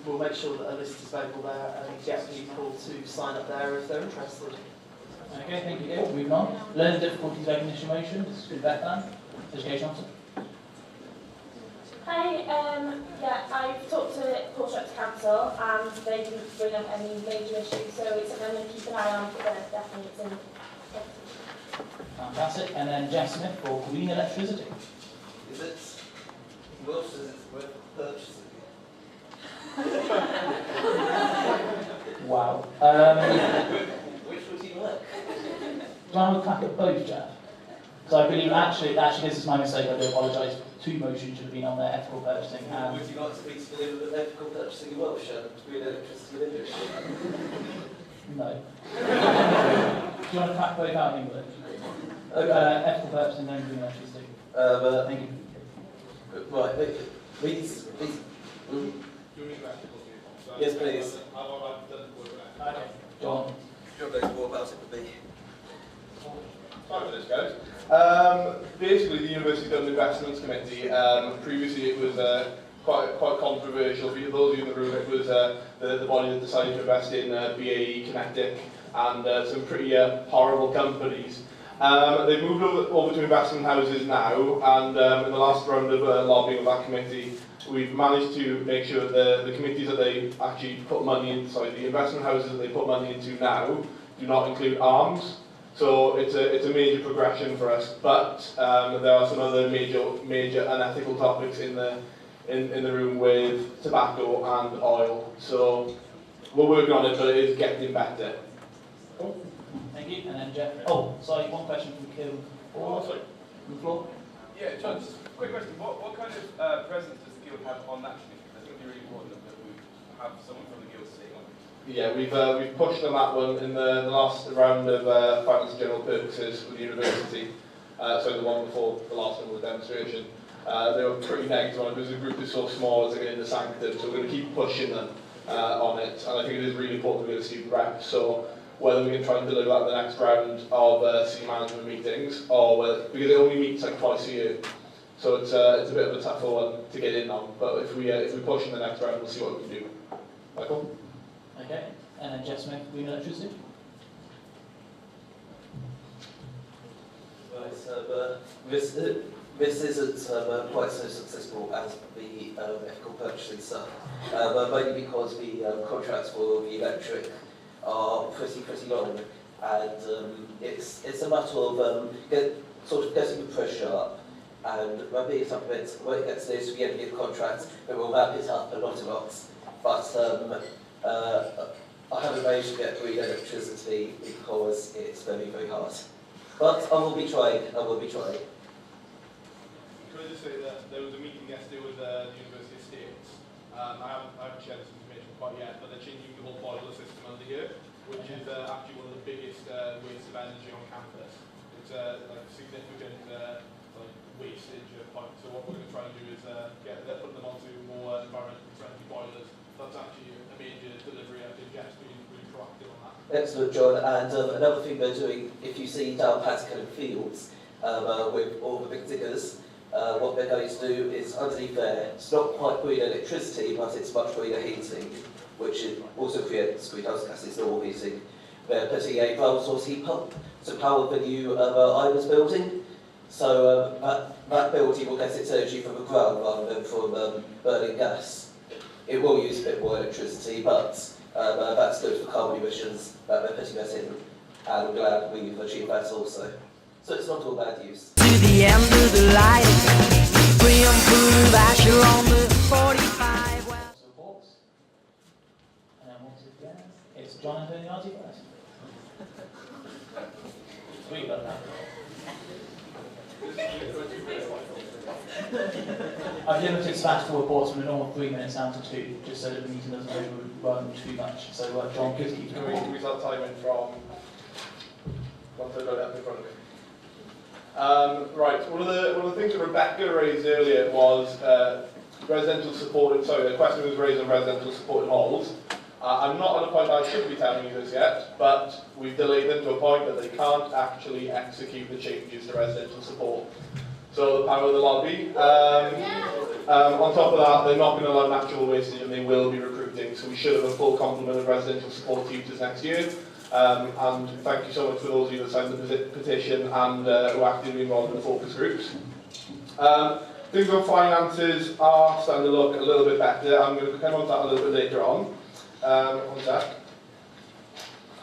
we'll make sure that a list is available there and get people to sign up there if they're interested. Okay, thank you, Gail. Moving on. Learning difficulties recognition motion. This is good Bethlehem. Education officer. Hi, I've talked to Portrait Council and they didn't bring up any major issues, so it's something I'm going to keep an eye on, but definitely it's in. Fantastic. And then Jeff Smith for green electricity. Is it Welsh? Is it worth purchasing? Wow. Which would you like? Do I have a crack at both, Jeff? So I believe, actually, this is my mistake, I do apologise. Two motions should have been on there, ethical purchasing and... Would you like to be to deliver the ethical purchasing in Welsh and green electricity in English? No. Do you want to crack both out in English? Okay. Ethical purchasing and green electricity. Thank you. Right, please. Yes, please. Okay. John. John knows more about it than me. 5 minutes, guys. Basically, the university's done an investments committee. Previously, it was quite controversial. For those of you in the room, it was the body that decided to invest in BAE, Kinetic, and some pretty horrible companies. They've moved over to investment houses now, and in the last round of lobbying of that committee, we've managed to make sure that the committees that they actually put money in, the investment houses that they put money into now do not include arms. So it's a major progression for us, but there are some other major unethical topics in the room with tobacco and oil. So we're working on it, but it is getting better. Cool. Thank you. And then Jeff. Oh, sorry, one question from Kim. Sorry. On the floor. Yeah, John, just a quick question. What kind of presence does the guild have on that committee? I think it would be really important that we have someone from the guild sitting on it. Yeah, we've pushed on that one in the last round of finance and general purposes with the university. So the one before the last one was demonstration. They were pretty negative on it because the group is so small as to get in the sanctum. So we're going to keep pushing them on it. And I think it is really important to be a student rep. So whether we can try and deliver that the next round of senior management meetings, or whether, because it only meets like twice a year. So it's a bit of a tougher one to get in on. But if we push in the next round, we'll see what we can do. Michael? Okay, and then Jeff Smith, green electricity. Right, so this isn't quite so successful as the ethical purchasing stuff, mainly because the contracts for the electric are pretty long, and it's a matter of getting the pressure up, and maybe it's something that when it gets close to the end of the contract, we will wrap it up a lot. But I haven't managed to get green electricity because it's very hard. But I will be trying. Can I just say that there was a meeting yesterday with the University Estates. I haven't shared this information quite yet, but they're changing the whole boiler system under here, which is actually one of the biggest wastes of energy on campus. It's like significant wastage point. So what we're going to try and do is put them onto more environmentally friendly boilers. That's actually a major delivery. I think Jeff's been really proactive on that. Excellent, John. And another thing they're doing, if you see down Pascal Fields with all the big diggers, what they're going to do is underneath there, it's not quite green electricity, but it's much greener heating, which also creates greenhouse gases, normal heating. They're putting a ground source heat pump to power the new IMAS building. So that building will get its energy from the ground rather than from burning gas. It will use a bit more electricity, but that's good for carbon emissions that they're putting us in, and I'm glad we've achieved that also. So it's not all bad use. To the end of the light, we improve as you're on the 45. Supports. And then once again, it's John Antoniati first. Sweet, but that. I've limited statistical reports from the normal 3 minutes down to 2, just so that the meeting doesn't overrun too much. So John, could keep Can we start timing from once I've got it up in front of me? Right, one of the things that Rebecca raised earlier was residential support. Sorry, the question was raised on residential support in halls. I'm not at a point I should be telling you this yet, but we've delayed them to a point that they can't actually execute the changes to residential support. So the power of the lobby. On top of that, they're not going to allow natural wastage and they will be recruiting, so we should have a full complement of residential support tutors next year. And thank you so much for those of you that signed the petition and who are actively involved in the focus groups. Things on finances are starting to look a little bit better. I'm going to come on to that a little bit later on. One sec.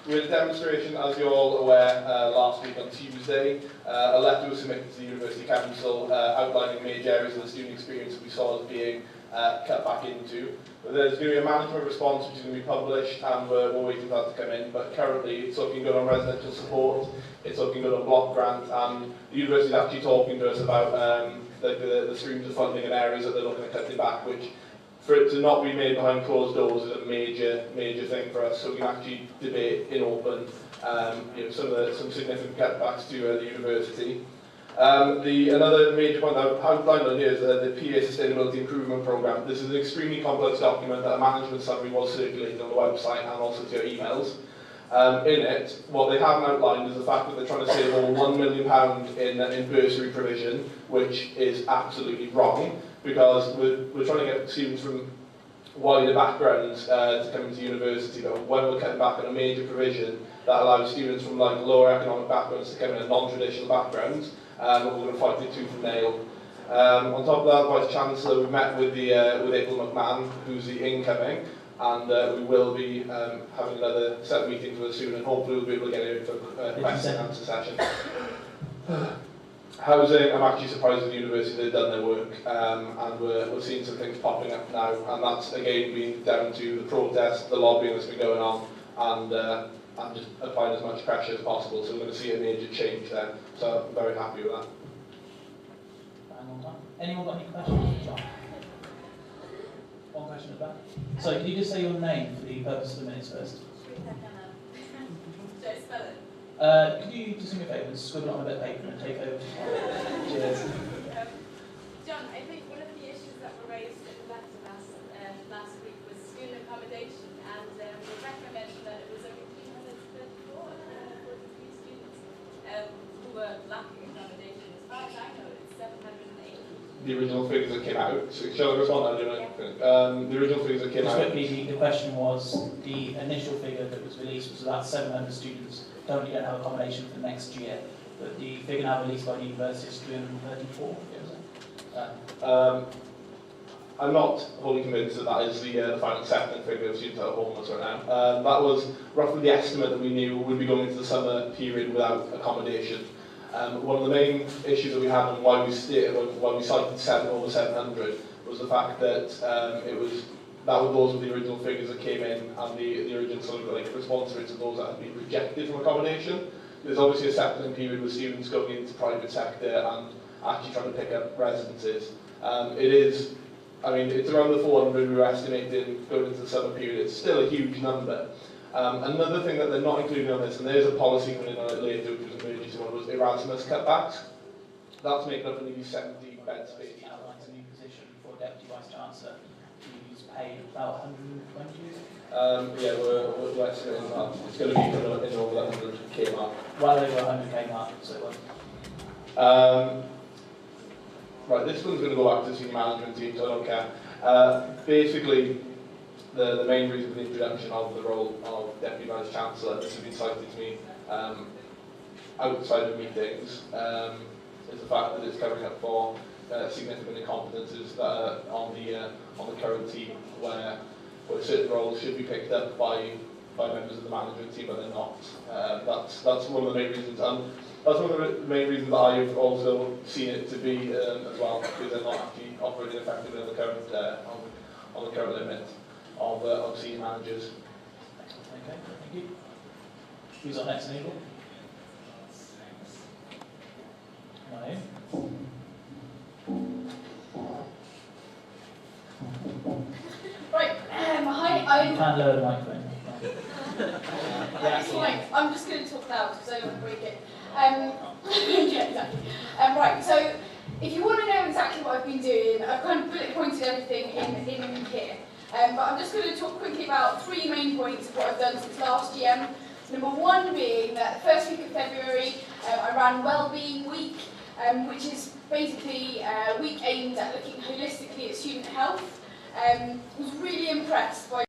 We had a demonstration, as you're all aware, last week on Tuesday. A letter was submitted to the University Council outlining major areas of the student experience that we saw as being cut back into. But there's going to be a management response which is going to be published, and we're waiting for that to come in. But currently it's looking good on residential support, it's looking good on block grant, and the university is actually talking to us about the streams of funding and areas that they're looking at cutting back, which for it to not be made behind closed doors is a major thing for us. So we can actually debate in open some significant cutbacks to the university. Another major point that I've outlined on here is the PA Sustainability Improvement Programme. This is an extremely complex document that a management summary was circulated on the website and also to your emails. In it, what they haven't outlined is the fact that they're trying to save over £1 million in bursary provision, which is absolutely wrong, because we're trying to get students from wider backgrounds to come into university, but when we're cutting back on a major provision that allows students from like lower economic backgrounds to come in non-traditional backgrounds, we're going to fight it tooth and nail. On top of that, the Vice-Chancellor, we met with April McMahon, who's the incoming, and we will be having another set of meetings with her soon, and hopefully we'll be able to get in for a question and answer session. Housing, I'm actually surprised at the university they've done their work, and we're seeing some things popping up now, and that's again been down to the protest, the lobbying that's been going on, and just applying as much pressure as possible. So we're going to see a major change there. So I'm very happy with that. Anyone got any questions for John? One question at the back. So can you just say your name for the purpose of the minutes first? Could you just do me a favour and scribble on a bit of paper and take over? Cheers. John, I think one of the issues that were raised in the letter last week was student accommodation, and Rebecca mentioned that it was only 334 students who were lacking accommodation. As far as I know, it's 780. The original figures that came out. So shall I respond now? The original figures that came out. Quickly, the question was the initial figure that was released was about 700 students. Currently don't have accommodation for next year, but the figure now released by the university is 334. I'm not wholly convinced that that is the final acceptance figure of students at home right now. That was roughly the estimate that we knew would be going into the summer period without accommodation. One of the main issues that we had and why we cited over 700 was the fact that those were the original figures that came in, and the original sort of response rates of those that had been rejected from accommodation. There's obviously a settling period with students going into private sector and actually trying to pick up residences. It's around the 400 we were estimating going into the summer period. It's still a huge number. Another thing that they're not including on this, and there's a policy coming in on it later, which was an emergency one, was Erasmus cutbacks. That's making up nearly 70 bed space. Outlines a new position for Deputy Vice-Chancellor, who's paid about 120. Yeah, we're estimating that it's going to be in over that 100k mark. Well over 100k mark, so right, this one's going to go back to the senior management team, so I don't care. Basically, the main reason for the introduction of the role of Deputy Vice-Chancellor, this has been cited to me outside of meetings, is the fact that it's covering up for significant incompetences that are on the current team, where certain roles should be picked up by members of the management team, but they're not. That's one of the main reasons, and that's one of the main reasons that I've also seen it to be as well, because they're not actually operating effectively on the current limit of senior managers. okay, thank you. Who's on next, Neil? Right. Right, hi, You can lower the microphone. it's fine. I'm just going to talk loud because I don't want to break it. Yeah, exactly. Right, so if you want to know exactly what I've been doing, I've kind of bullet pointed everything in here. But I'm just going to talk quickly about 3 main points of what I've done since last GM. Number 1 being that the first week of February, I ran Wellbeing Week. which is basically a week aimed at looking holistically at student health. Was really impressed by